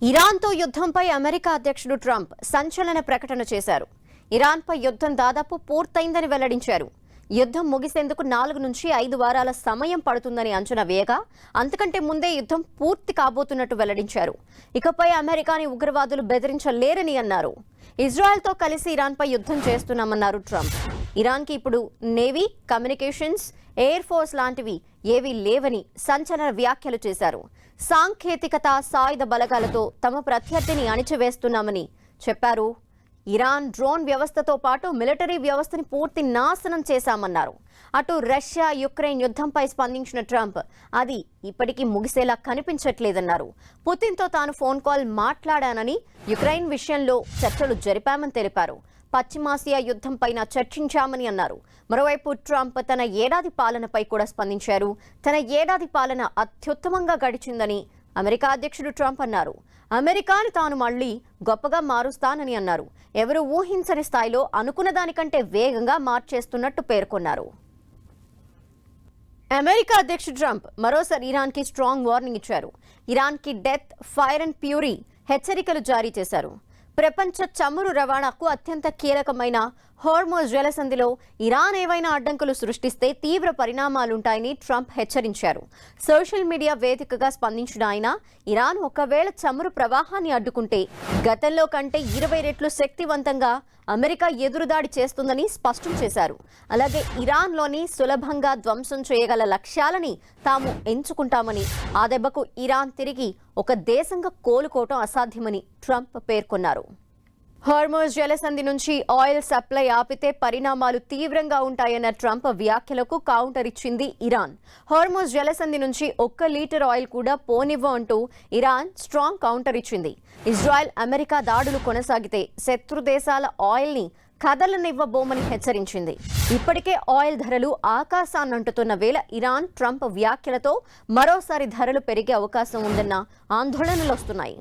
ఇరాన్తో యుద్ధంపై America అధ్యక్షుడు Trump సంచలన ప్రకటన చేశారు. ఇరాన్పై యుద్ధం దాదాపు పూర్తయిందని వెల్లడించారు. యుద్ధం ముగిసేందుకు 4 నుంచి 5 వారాల సమయం పడుతుందని అంచనా వేయగా అంతకంటే ముందే యుద్ధం పూర్తి కాబోతున్నట్టు వెల్లడించారు. ఇకపై అమెరికాని ఉగ్రవాదులు బెదిరించలేరని అన్నారు. ఇజ్రాయెల్తో కలిసి ఇరాన్పై యుద్ధం చేస్తున్నామన్నారు ట్రంప్. ఇరాన్కి ఇప్పుడు నేవీ, కమ్యూనికేషన్స్, ఎయిర్ ఫోర్స్ లాంటివి ఏవీ లేవని సంచలన వ్యాఖ్యలు చేశారు. సాంకేతికత, సాయుధ బలగాలతో తమ ప్రత్యర్థిని అణిచివేస్తున్నామని చెప్పారు. ఇరాన్ డ్రోన్ వ్యవస్థతో పాటు మిలిటరీ వ్యవస్థని పూర్తి నాశనం చేశామన్నారు. అటు రష్యా, యుక్రెయిన్ యుద్ధంపై స్పందించిన ట్రంప్ అది ఇప్పటికీ ముగిసేలా కనిపించట్లేదన్నారు. పుతిన్తో తాను ఫోన్ కాల్ మాట్లాడానని, యుక్రెయిన్ విషయంలో చర్చలు జరిపామని తెలిపారు. పశ్చిమాసియా యుద్ధంపైన చర్చించామని అన్నారు. మరోవైపు ట్రంప్ తన ఏడాది పాలనపై కూడా స్పందించారు. తన ఏడాది పాలన అత్యుత్తమంగా గడిచిందని అమెరికా అధ్యక్షుడు ట్రంప్ అన్నారు. అమెరికాను తాను మళ్లీ గొప్పగా మారుస్తానని అన్నారు. ఎవరు ఊహించని స్థాయిలో అనుకున్న దానికంటే వేగంగా మార్చేస్తున్నట్టు పేర్కొన్నారు. అమెరికా అధ్యక్షుడు ట్రంప్ మరోసారి ఇరాన్కి స్ట్రాంగ్ వార్నింగ్ ఇచ్చారు. ఇరాన్కి డెత్, ఫైర్ అండ్ ప్యూరీ హెచ్చరికలు జారీ చేశారు. ప్రపంచ చమురు రవాణాకు అత్యంత కీలకమైన హార్మోజ్ జలసంధిలో ఇరాన్ ఏవైనా అడ్డంకులు సృష్టిస్తే తీవ్ర పరిణామాలుంటాయని ట్రంప్ హెచ్చరించారు. సోషల్ మీడియా వేదికగా స్పందించిన ఆయన, ఇరాన్ ఒకవేళ చమురు ప్రవాహాన్ని అడ్డుకుంటే గతంలో కంటే 20 రెట్లు శక్తివంతంగా అమెరికా ఎదురుదాడి చేస్తుందని స్పష్టం చేశారు. అలాగే ఇరాన్లోని సులభంగా ధ్వంసం చేయగల లక్ష్యాలని తాము ఎంచుకుంటామని, ఆ దెబ్బకు ఇరాన్ తిరిగి ఒక దేశంగా కోలుకోవటం అసాధ్యమని ట్రంప్ పేర్కొన్నారు. హార్మోజ్ జలసంధి నుంచి ఆయిల్ సప్లై ఆపితే పరిణామాలు తీవ్రంగా ఉంటాయన్న ట్రంప్ వ్యాఖ్యలకు కౌంటర్ ఇచ్చింది ఇరాన్. హార్మోజ్ జలసంధి నుంచి 1 లీటర్ ఆయిల్ కూడా పోనివ్వం అంటూ ఇరాన్ స్ట్రాంగ్ కౌంటర్ ఇచ్చింది. ఇజ్రాయెల్, అమెరికా దాడులు కొనసాగితే శత్రు దేశాల ఆయిల్ని కదలనివ్వబోమని హెచ్చరించింది. ఇప్పటికే ఆయిల్ ధరలు ఆకాశాన్నంటుతున్న వేళ ఇరాన్ ట్రంప్ వ్యాఖ్యలతో మరోసారి ధరలు పెరిగే అవకాశం ఉందన్న ఆందోళనలు వస్తున్నాయి.